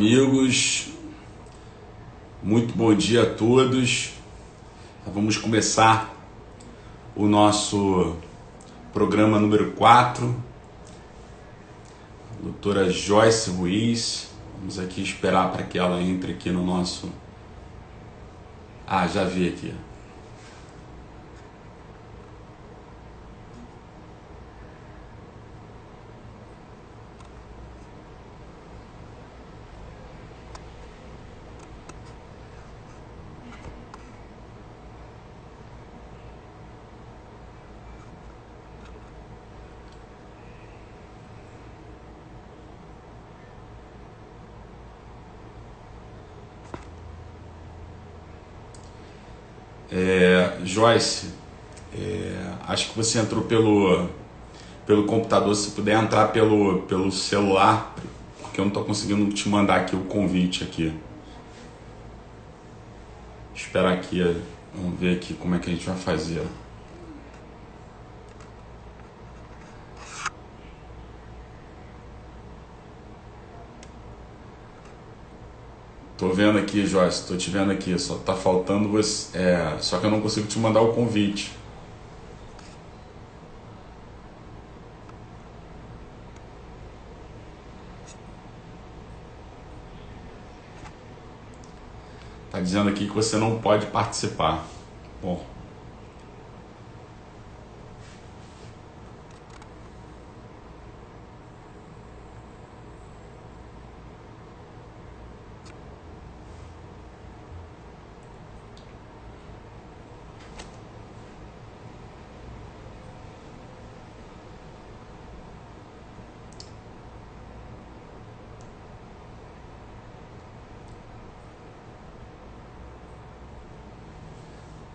Amigos, muito bom dia a todos. Vamos começar o nosso programa número 4. Doutora Joyce Ruiz. Vamos aqui esperar para que ela entre aqui no nosso... já vi aqui. Joyce, acho que você entrou pelo computador. Se puder entrar pelo celular, porque eu não estou conseguindo te mandar aqui o convite aqui. Espera aqui, vamos ver aqui como é que a gente vai fazer. Tô vendo aqui, Joyce, tô te vendo aqui, só tá faltando você, só que eu não consigo te mandar o convite. Tá dizendo aqui que você não pode participar. Bom.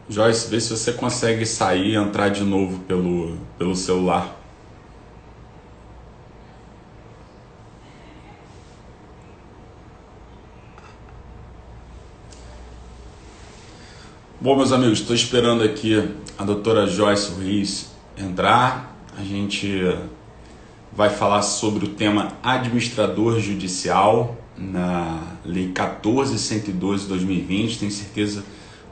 Joyce, vê se você consegue sair e entrar de novo pelo celular. Bom, meus amigos, estou esperando aqui a doutora Joyce Ruiz entrar. A gente vai falar sobre o tema administrador judicial na Lei 14.112 de 2020. Tenho certeza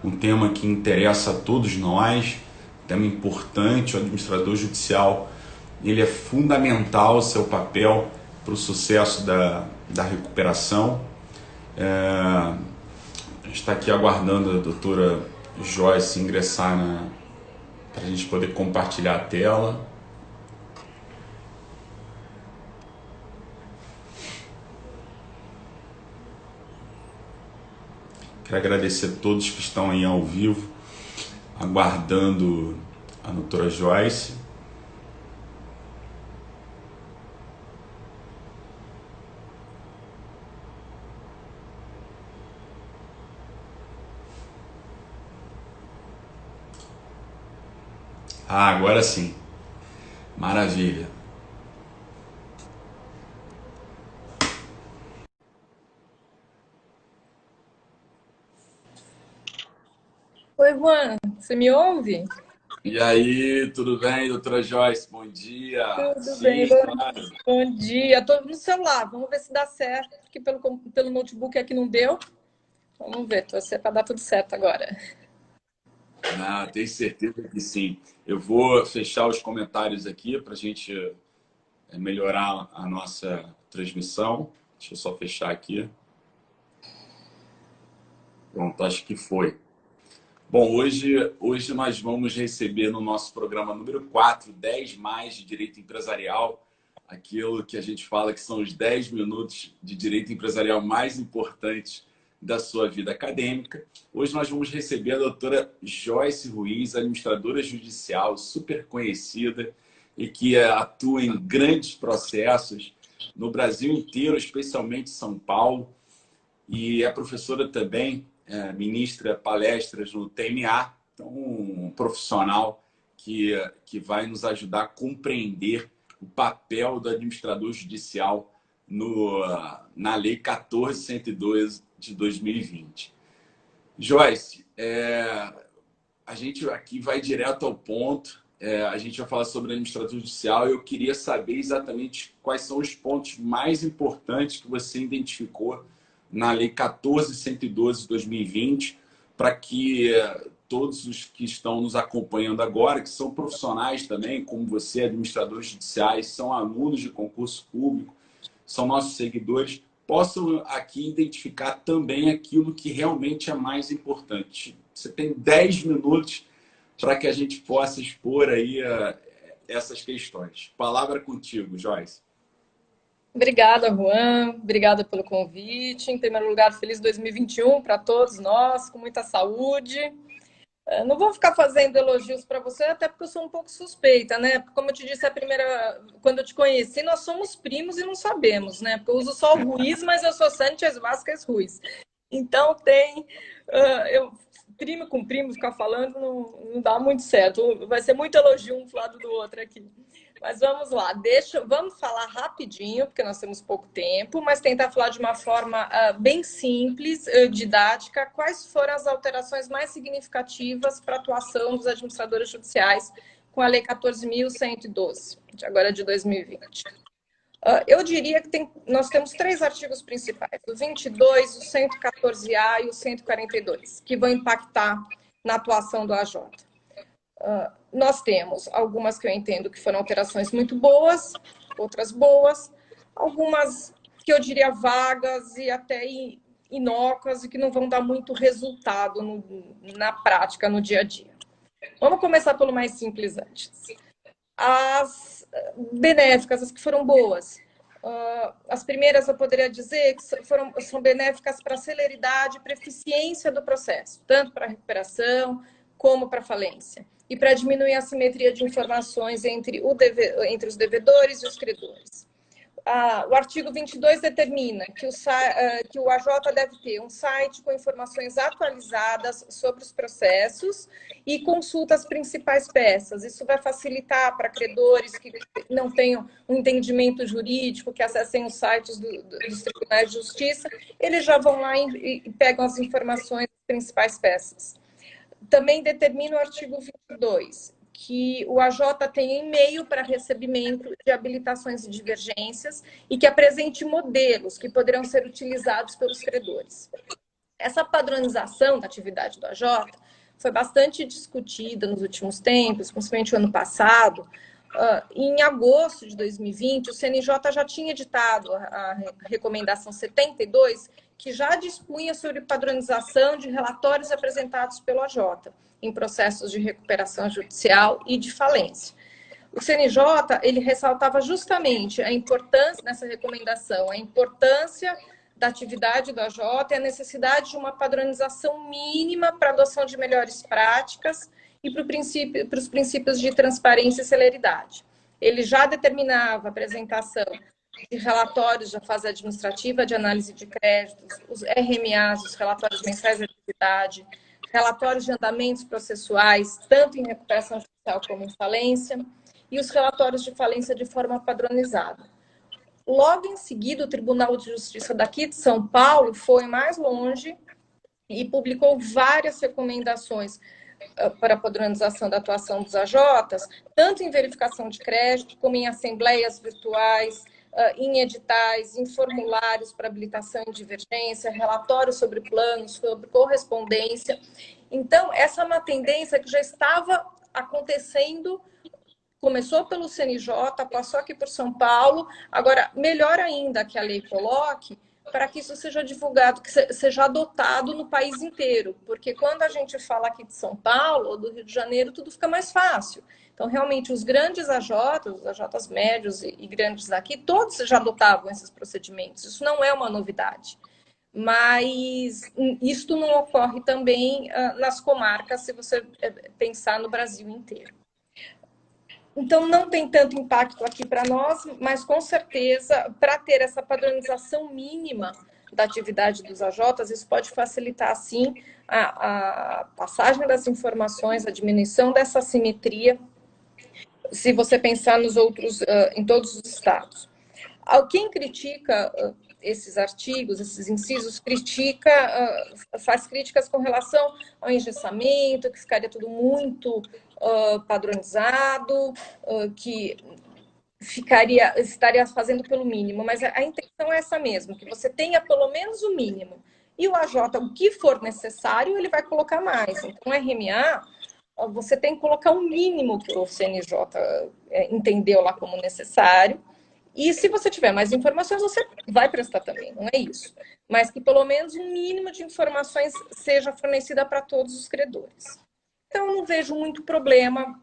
um tema que interessa a todos nós, tema importante. O administrador judicial, ele é fundamental, seu papel para o sucesso da recuperação. A gente está aqui aguardando a doutora Joyce ingressar para a gente poder compartilhar a tela. Quero agradecer a todos que estão aí ao vivo, aguardando a doutora Joyce. Agora sim. Maravilha. Oi, Juan, você me ouve? E aí, tudo bem, doutora Joyce? Bom dia. Tudo bem, Sim, claro. bom dia. Estou no celular, vamos ver se dá certo, porque pelo notebook aqui não deu. Vamos ver, torcer para dar tudo certo agora. Tenho certeza que sim. Eu vou fechar os comentários aqui para a gente melhorar a nossa transmissão. Deixa eu só fechar aqui. Pronto, acho que foi. Bom, hoje nós vamos receber no nosso programa número 4, 10 mais de direito empresarial, aquilo que a gente fala que são os 10 minutos de direito empresarial mais importantes da sua vida acadêmica. Hoje nós vamos receber a doutora Joyce Ruiz, administradora judicial, super conhecida e que atua em grandes processos no Brasil inteiro, especialmente em São Paulo, e é professora também, ministra palestras no TMA, então um profissional que vai nos ajudar a compreender o papel do administrador judicial na Lei 14.112 de 2020. Joyce, a gente aqui vai direto ao ponto. A gente vai falar sobre administrador judicial e eu queria saber exatamente quais são os pontos mais importantes que você identificou na Lei 14.112 de 2020, para que todos os que estão nos acompanhando agora, que são profissionais também, como você, administradores judiciais, são alunos de concurso público, são nossos seguidores, possam aqui identificar também aquilo que realmente é mais importante. Você tem 10 minutos para que a gente possa expor aí essas questões. Palavra contigo, Joyce. Obrigada, Juan. Obrigada pelo convite. Em primeiro lugar, feliz 2021 para todos nós, com muita saúde. Não vou ficar fazendo elogios para você, até porque eu sou um pouco suspeita, né? Porque, como eu te disse, quando eu te conheci, nós somos primos e não sabemos, né? Porque eu uso só o Ruiz, mas eu sou Sánchez Vázquez Ruiz. Então, primo com primo, ficar falando não dá muito certo. Vai ser muito elogio um do lado do outro aqui. Mas vamos lá, vamos falar rapidinho, porque nós temos pouco tempo, mas tentar falar de uma forma bem simples, didática, quais foram as alterações mais significativas para a atuação dos administradores judiciais com a Lei 14.112, agora de 2020. Eu diria que nós temos 3 artigos principais, o 22, o 114A e o 142, que vão impactar na atuação do AJ. Nós temos algumas que eu entendo que foram alterações muito boas, outras boas, algumas que eu diria vagas e até inócuas e que não vão dar muito resultado na prática, no dia a dia. Vamos começar pelo mais simples antes. As benéficas, as que foram boas. As primeiras eu poderia dizer que são benéficas para a celeridade e para a eficiência do processo, tanto para a recuperação como para a falência, e para diminuir a assimetria de informações entre os devedores e os credores. O artigo 22 determina que o AJ deve ter um site com informações atualizadas sobre os processos e consulta as principais peças. Isso vai facilitar para credores que não tenham um entendimento jurídico, que acessem os sites dos tribunais de justiça, eles já vão lá e pegam as informações das principais peças. Também determina o artigo 22, que o AJ tem e-mail para recebimento de habilitações e divergências e que apresente modelos que poderão ser utilizados pelos credores. Essa padronização da atividade do AJ foi bastante discutida nos últimos tempos, principalmente o ano passado. Em agosto de 2020, o CNJ já tinha editado a recomendação 72, que já dispunha sobre padronização de relatórios apresentados pelo AJ em processos de recuperação judicial e de falência. O CNJ, ele ressaltava justamente a importância, nessa recomendação, a importância da atividade do AJ e a necessidade de uma padronização mínima para a adoção de melhores práticas e para os princípios de transparência e celeridade. Ele já determinava a apresentação de relatórios da fase administrativa de análise de créditos, os RMAs, os relatórios mensais de atividade, relatórios de andamentos processuais, tanto em recuperação judicial como em falência, e os relatórios de falência de forma padronizada. Logo em seguida, o Tribunal de Justiça daqui de São Paulo foi mais longe e publicou várias recomendações para a padronização da atuação dos AJs, tanto em verificação de crédito, como em assembleias virtuais, em editais, em formulários para habilitação e divergência, relatórios sobre planos, sobre correspondência. Então, essa é uma tendência que já estava acontecendo, começou pelo CNJ, passou aqui por São Paulo, agora, melhor ainda que a lei coloque, para que isso seja divulgado, que seja adotado no país inteiro, porque quando a gente fala aqui de São Paulo ou do Rio de Janeiro, tudo fica mais fácil. Então, realmente, os grandes AJs, os AJs médios e grandes aqui, todos já adotavam esses procedimentos. Isso não é uma novidade. Mas isto não ocorre também nas comarcas, se você pensar no Brasil inteiro. Então, não tem tanto impacto aqui para nós, mas, com certeza, para ter essa padronização mínima da atividade dos AJs, isso pode facilitar, sim, a passagem das informações, a diminuição dessa assimetria, se você pensar em todos os estados. Quem critica esses artigos, esses incisos, faz críticas com relação ao engessamento, que ficaria tudo muito padronizado, que estaria fazendo pelo mínimo, mas a intenção é essa mesmo, que você tenha pelo menos o mínimo. E o AJ, o que for necessário, ele vai colocar mais. Então, o RMA, você tem que colocar o mínimo que o CNJ entendeu lá como necessário. E se você tiver mais informações, você vai prestar também, não é isso. Mas que pelo menos um mínimo de informações seja fornecida para todos os credores. Então, eu não vejo muito problema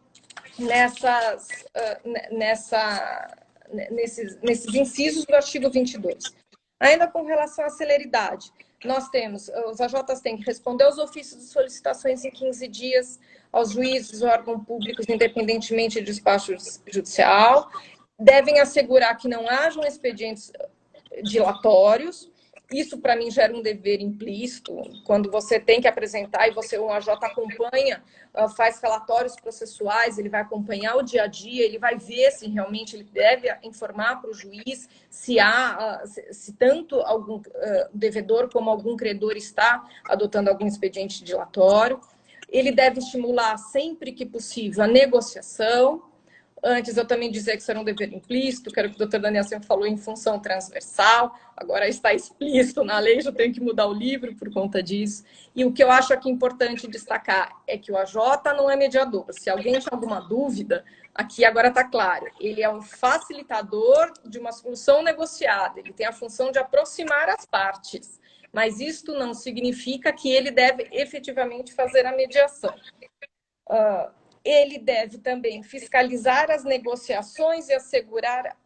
nesses incisos do artigo 22. Ainda com relação à celeridade, nós temos, os AJs têm que responder aos ofícios de solicitações em 15 dias, aos juízes, órgãos públicos, independentemente de despacho judicial, devem assegurar que não hajam expedientes dilatórios. Isso, para mim, gera um dever implícito, quando você tem que apresentar e o AJ acompanha, faz relatórios processuais, ele vai acompanhar o dia a dia, ele vai ver se realmente ele deve informar para o juiz se tanto algum devedor como algum credor está adotando algum expediente dilatório. Ele deve estimular, sempre que possível, a negociação. Antes eu também dizia que isso era um dever implícito, que era o que o doutor Daniel sempre falou em função transversal, agora está explícito na lei, já tenho que mudar o livro por conta disso. E o que eu acho aqui importante destacar é que o AJ não é mediador. Se alguém tem alguma dúvida, aqui agora está claro, ele é um facilitador de uma solução negociada, ele tem a função de aproximar as partes, mas isto não significa que ele deve efetivamente fazer a mediação. Ele deve também fiscalizar as negociações e assegurar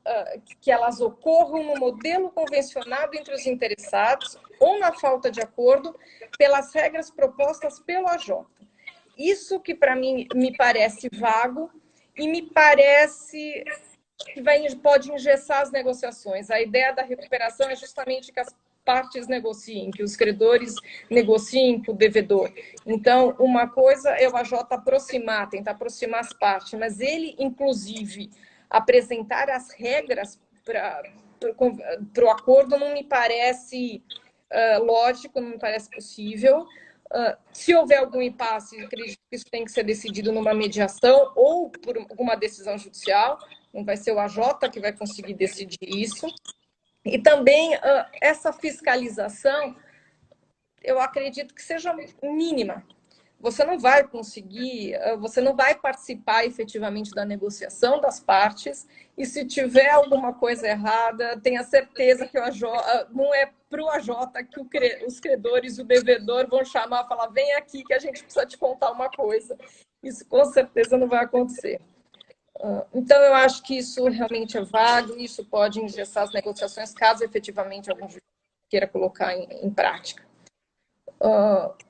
que elas ocorram no modelo convencionado entre os interessados ou na falta de acordo pelas regras propostas pelo AJ. Isso que para mim me parece vago e me parece que pode engessar as negociações. A ideia da recuperação é justamente que as partes negociem, que os credores negociem com o devedor. Então, uma coisa é o AJ tentar aproximar as partes, mas ele, inclusive, apresentar as regras para o acordo não me parece lógico, não me parece possível. Se houver algum impasse, acredito que isso tem que ser decidido numa mediação ou por alguma decisão judicial, não vai ser o AJ que vai conseguir decidir isso. E também essa fiscalização, eu acredito que seja mínima. Você não vai conseguir, você não vai participar efetivamente da negociação das partes, e se tiver alguma coisa errada, tenha certeza que não é para o AJ que os credores, o devedor vão chamar e falar, vem aqui que a gente precisa te contar uma coisa. Isso com certeza não vai acontecer. Então, eu acho que isso realmente é vago, isso pode engessar as negociações, caso efetivamente algum juiz queira colocar em prática.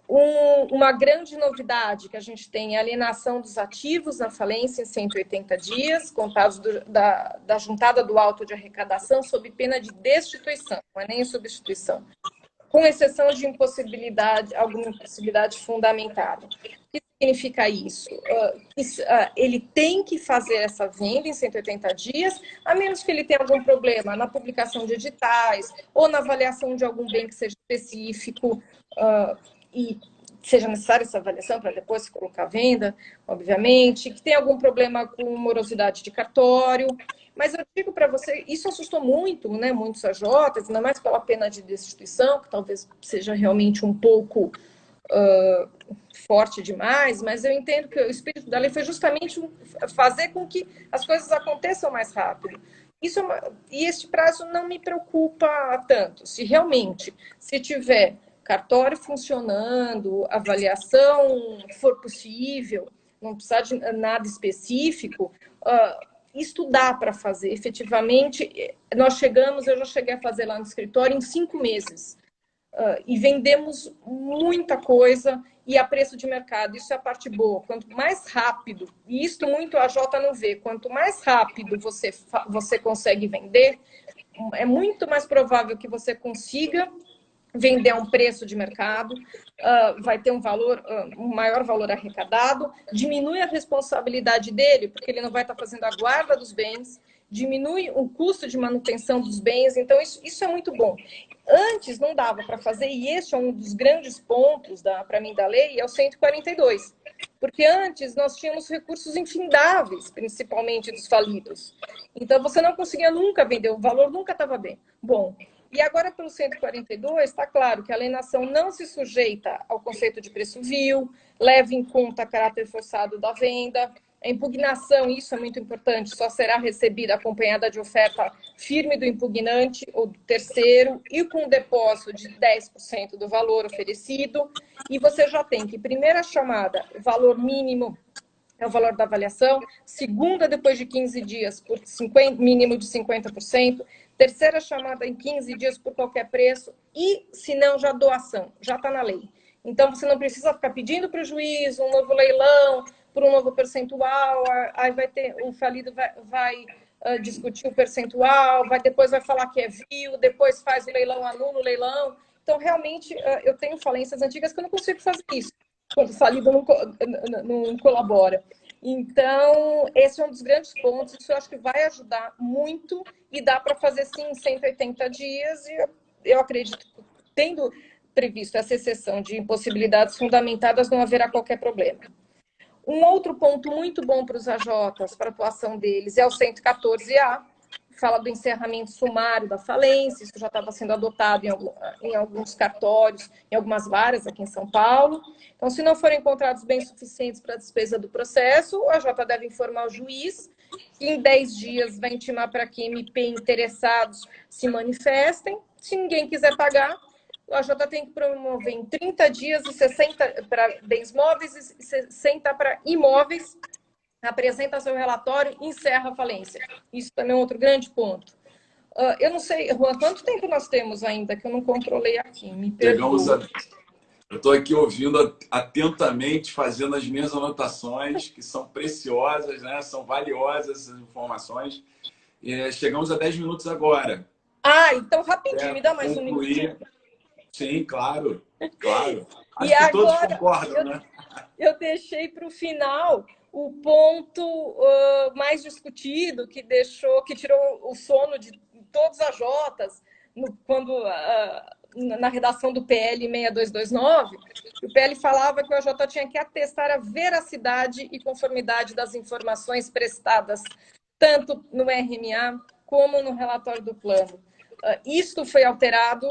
Uma grande novidade que a gente tem é a alienação dos ativos na falência em 180 dias, contados da juntada do auto de arrecadação, sob pena de destituição, não é nem substituição, com exceção de alguma impossibilidade fundamentada. O que significa isso? Ele tem que fazer essa venda em 180 dias, a menos que ele tenha algum problema na publicação de editais ou na avaliação de algum bem que seja específico e seja necessária essa avaliação para depois se colocar à venda, obviamente, que tenha algum problema com morosidade de cartório. Mas eu digo para você, isso assustou muito, né, muitos AJs, ainda mais pela pena de destituição, que talvez seja realmente um pouco forte demais, mas eu entendo que o espírito da lei foi justamente fazer com que as coisas aconteçam mais rápido. E este prazo não me preocupa tanto. Se tiver cartório funcionando, avaliação for possível, não precisar de nada específico, isto dá para fazer. Efetivamente, eu já cheguei a fazer lá no escritório em 5 meses. E vendemos muita coisa e a preço de mercado. Isso é a parte boa. Quanto mais rápido, e isso muito a AJ não vê, quanto mais rápido você consegue vender, é muito mais provável que você consiga vender a um preço de mercado, vai ter um maior valor arrecadado, diminui a responsabilidade dele, porque ele não vai estar fazendo a guarda dos bens, diminui o custo de manutenção dos bens, então isso é muito bom. Antes não dava para fazer, e esse é um dos grandes pontos, para mim, da lei, é o 142. Porque antes nós tínhamos recursos infindáveis, principalmente dos falidos. Então você não conseguia nunca vender, o valor nunca estava bem. Bom, e agora pelo 142 está claro que a alienação não se sujeita ao conceito de preço vil, leva em conta caráter forçado da venda. A impugnação, isso é muito importante, só será recebida acompanhada de oferta firme do impugnante ou do terceiro e com um depósito de 10% do valor oferecido. E você já tem que, primeira chamada, valor mínimo é o valor da avaliação, segunda, depois de 15 dias, por mínimo de 50%, terceira chamada em 15 dias por qualquer preço e, se não, já doação, já está na lei. Então, você não precisa ficar pedindo para o juiz um novo leilão, por um novo percentual, aí vai ter, o falido vai discutir o percentual, depois vai falar que é vil, depois faz o leilão, anula o leilão. Então, realmente, eu tenho falências antigas que eu não consigo fazer isso, quando o falido não colabora. Então, esse é um dos grandes pontos, isso eu acho que vai ajudar muito e dá para fazer, sim, em 180 dias, e eu acredito que, tendo previsto essa exceção de impossibilidades fundamentadas, não haverá qualquer problema. Um outro ponto muito bom para os AJs, para a atuação deles, é o 114A, que fala do encerramento sumário da falência, isso já estava sendo adotado em alguns cartórios, em algumas varas aqui em São Paulo. Então, se não forem encontrados bens suficientes para a despesa do processo, o AJ deve informar o juiz, que em 10 dias vai intimar para que MP interessados se manifestem. Se ninguém quiser pagar, o AJ tem que promover em 30 dias e 60 para bens móveis e 60 para imóveis, apresenta seu relatório e encerra a falência. Isso também é outro grande ponto. Eu não sei, Juan, quanto tempo nós temos ainda, que eu não controlei aqui, me perdoa. Eu estou aqui ouvindo atentamente, fazendo as minhas anotações, que são preciosas, né? São valiosas essas informações. Chegamos a 10 minutos agora. Então rapidinho, me dá mais um minutinho. Sim, claro. Acho e que agora, todos concordam, né? Eu deixei para o final o ponto mais discutido, que tirou o sono de todos as Jotas, na redação do PL 6229, o PL falava que o AJ tinha que atestar a veracidade e conformidade das informações prestadas, tanto no RMA como no relatório do plano. Isto foi alterado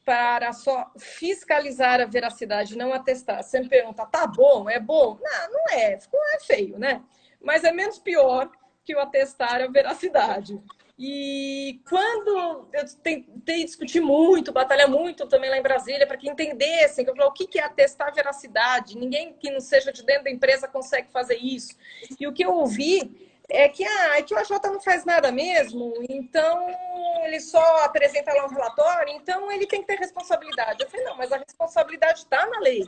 para só fiscalizar a veracidade, não atestar. Você me pergunta, tá bom? É bom? Não é. É feio, né? Mas é menos pior que o atestar a veracidade. E quando eu tentei discutir muito, batalhar muito também lá em Brasília, para que entendessem, que eu falei, o que é atestar a veracidade? Ninguém que não seja de dentro da empresa consegue fazer isso. E o que eu ouvi é que o AJ não faz nada mesmo, então ele só apresenta lá um relatório, então ele tem que ter responsabilidade. Eu falei, não, mas a responsabilidade está na lei.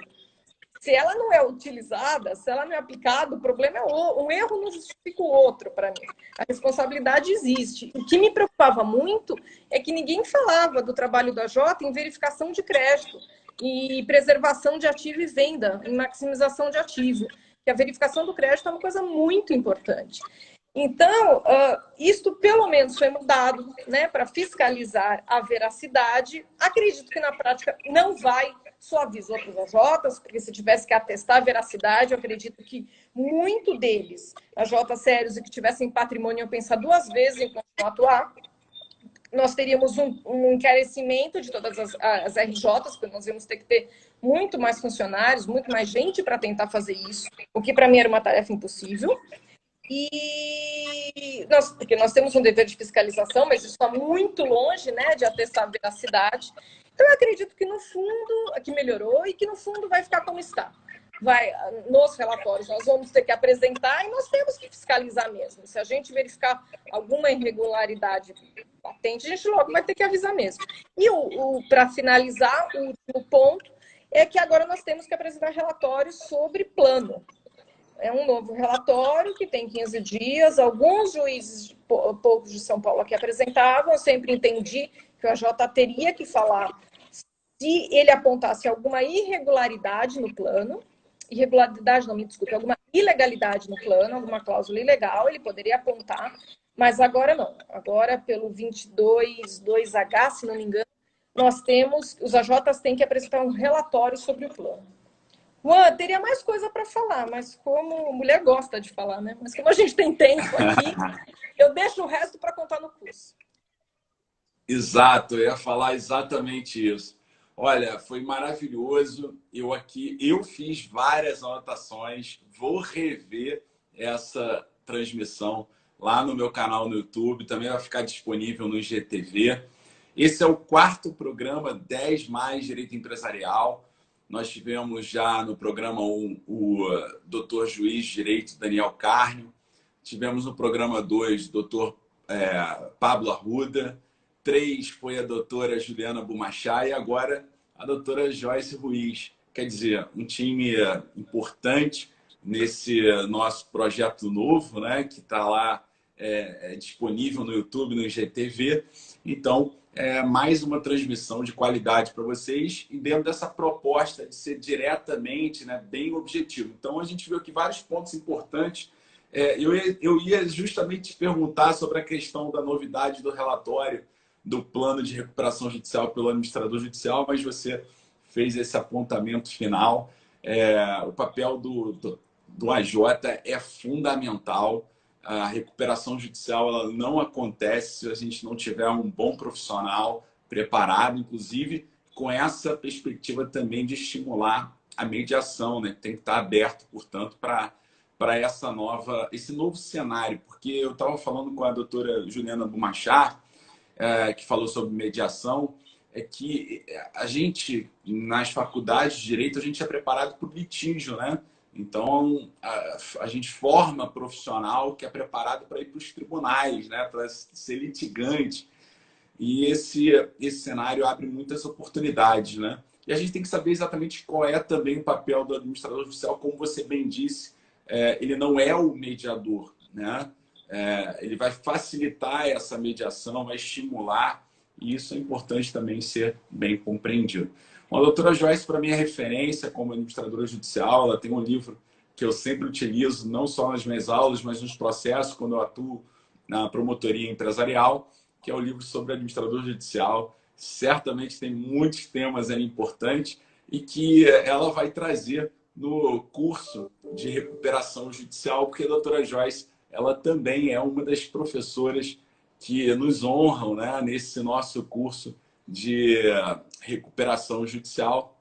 Se ela não é utilizada, se ela não é aplicada, o problema é o erro não justifica o outro para mim. A responsabilidade existe. O que me preocupava muito é que ninguém falava do trabalho do AJ em verificação de crédito e preservação de ativo e venda, em maximização de ativo. Que a verificação do crédito é uma coisa muito importante. Então, isto pelo menos foi mudado, né, para fiscalizar a veracidade. Acredito que na prática não vai, só avisou para os AJs, porque se tivesse que atestar a veracidade, eu acredito que muito deles, AJs sérios e que tivessem patrimônio, iam pensar 2 vezes em continuar a atuar. Nós teríamos um encarecimento de todas as RJs, porque nós íamos ter que ter muito mais funcionários, muito mais gente para tentar fazer isso, o que para mim era uma tarefa impossível. Porque nós temos um dever de fiscalização, mas isso está muito longe, né, de atestar a veracidade. Então, eu acredito que no fundo, que melhorou e que no fundo vai ficar como está. Nos relatórios, nós vamos ter que apresentar e nós temos que fiscalizar mesmo. Se a gente verificar alguma irregularidade patente, a gente logo vai ter que avisar mesmo. E para finalizar, o último ponto é que agora nós temos que apresentar relatórios sobre plano. É um novo relatório que tem 15 dias. Alguns juízes poucos de São Paulo aqui apresentavam. Eu sempre entendi que o AJ teria que falar se ele apontasse alguma irregularidade no plano. Irregularidade, não me desculpe, alguma ilegalidade no plano, alguma cláusula ilegal, ele poderia apontar. Mas agora não. Agora, pelo 22.2H, se não me engano, nós temos, os AJs têm que apresentar um relatório sobre o plano. Juan, teria mais coisa para falar, mas como mulher gosta de falar, né? Mas como a gente tem tempo aqui, eu deixo o resto para contar no curso. Exato, eu ia falar exatamente isso. Olha, foi maravilhoso. Eu fiz várias anotações, vou rever essa transmissão lá no meu canal no YouTube, também vai ficar disponível no IGTV. Esse é o quarto programa 10 mais Direito Empresarial. Nós tivemos já no programa 1 o doutor juiz de direito Daniel Carnio. Tivemos no programa 2 o doutor Pablo Arruda. 3 foi a doutora Juliana Bumachá e agora a doutora Joyce Ruiz. Quer dizer, um time importante nesse nosso projeto novo, né, que está lá disponível no YouTube, no IGTV. Então, mais uma transmissão de qualidade para vocês e dentro dessa proposta de ser diretamente, né, bem objetivo. Então, a gente viu aqui vários pontos importantes. Eu ia justamente te perguntar sobre a questão da novidade do relatório do plano de recuperação judicial pelo administrador judicial, mas você fez esse apontamento final. O papel do AJ é fundamental. A recuperação judicial ela não acontece se a gente não tiver um bom profissional preparado, inclusive com essa perspectiva também de estimular a mediação, né? Tem que estar aberto, portanto, para esse novo cenário. Porque eu estava falando com a doutora Juliana Bumachá, que falou sobre mediação, é que a gente, nas faculdades de Direito, a gente é preparado para o litígio, né? Então, a gente forma profissional que é preparado para ir para os tribunais, né? Para ser litigante. E esse cenário abre muitas oportunidades, né? E a gente tem que saber exatamente qual é também o papel do administrador judicial. Como você bem disse, ele não é o mediador, né? Ele vai facilitar essa mediação, vai estimular, e isso é importante também ser bem compreendido. A doutora Joyce, para mim, é referência como administradora judicial. Ela tem um livro que eu sempre utilizo, não só nas minhas aulas, mas nos processos, quando eu atuo na promotoria empresarial, que é o livro sobre administrador judicial. Certamente tem muitos temas aí importantes e que ela vai trazer no curso de recuperação judicial, porque a doutora Joyce ela também é uma das professoras que nos honram, né, nesse nosso curso de recuperação judicial,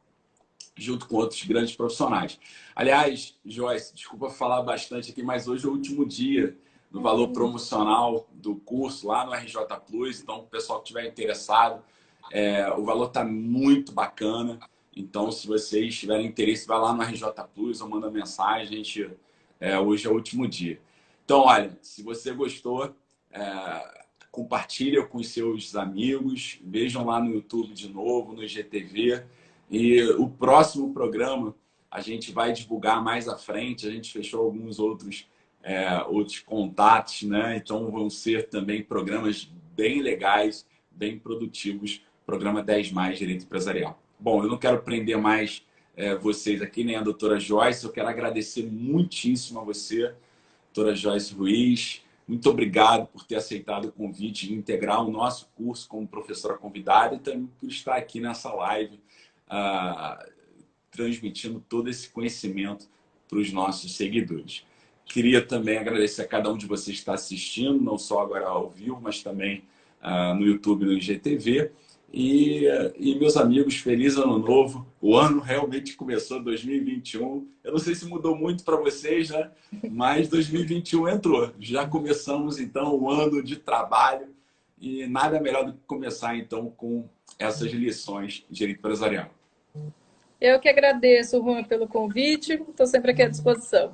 junto com outros grandes profissionais. Aliás, Joyce, desculpa falar bastante aqui, mas hoje é o último dia do valor promocional do curso lá no RJ Plus. Então, o pessoal que estiver interessado, o valor está muito bacana. Então, se vocês tiverem interesse, vai lá no RJ Plus ou manda mensagem. Hoje é o último dia. Então, olha, se você gostou, compartilha com os seus amigos, vejam lá no YouTube de novo, no IGTV. E o próximo programa a gente vai divulgar mais à frente. A gente fechou alguns outros contatos, né? Então vão ser também programas bem legais, bem produtivos. Programa 10 mais Direito Empresarial. Bom, eu não quero prender mais vocês aqui, nem a doutora Joyce. Eu quero agradecer muitíssimo a você, doutora Joyce Ruiz. Muito obrigado por ter aceitado o convite de integrar o nosso curso como professora convidada e também por estar aqui nessa live transmitindo todo esse conhecimento para os nossos seguidores. Queria também agradecer a cada um de vocês que está assistindo, não só agora ao vivo, mas também no YouTube e no IGTV. E meus amigos, feliz ano novo. O ano realmente começou em 2021. Eu não sei se mudou muito para vocês, né? Mas 2021 entrou. Já começamos, então, o ano de trabalho. E nada melhor do que começar, então, com essas lições de direito empresarial. Eu que agradeço, Juan, pelo convite. Estou sempre aqui à disposição.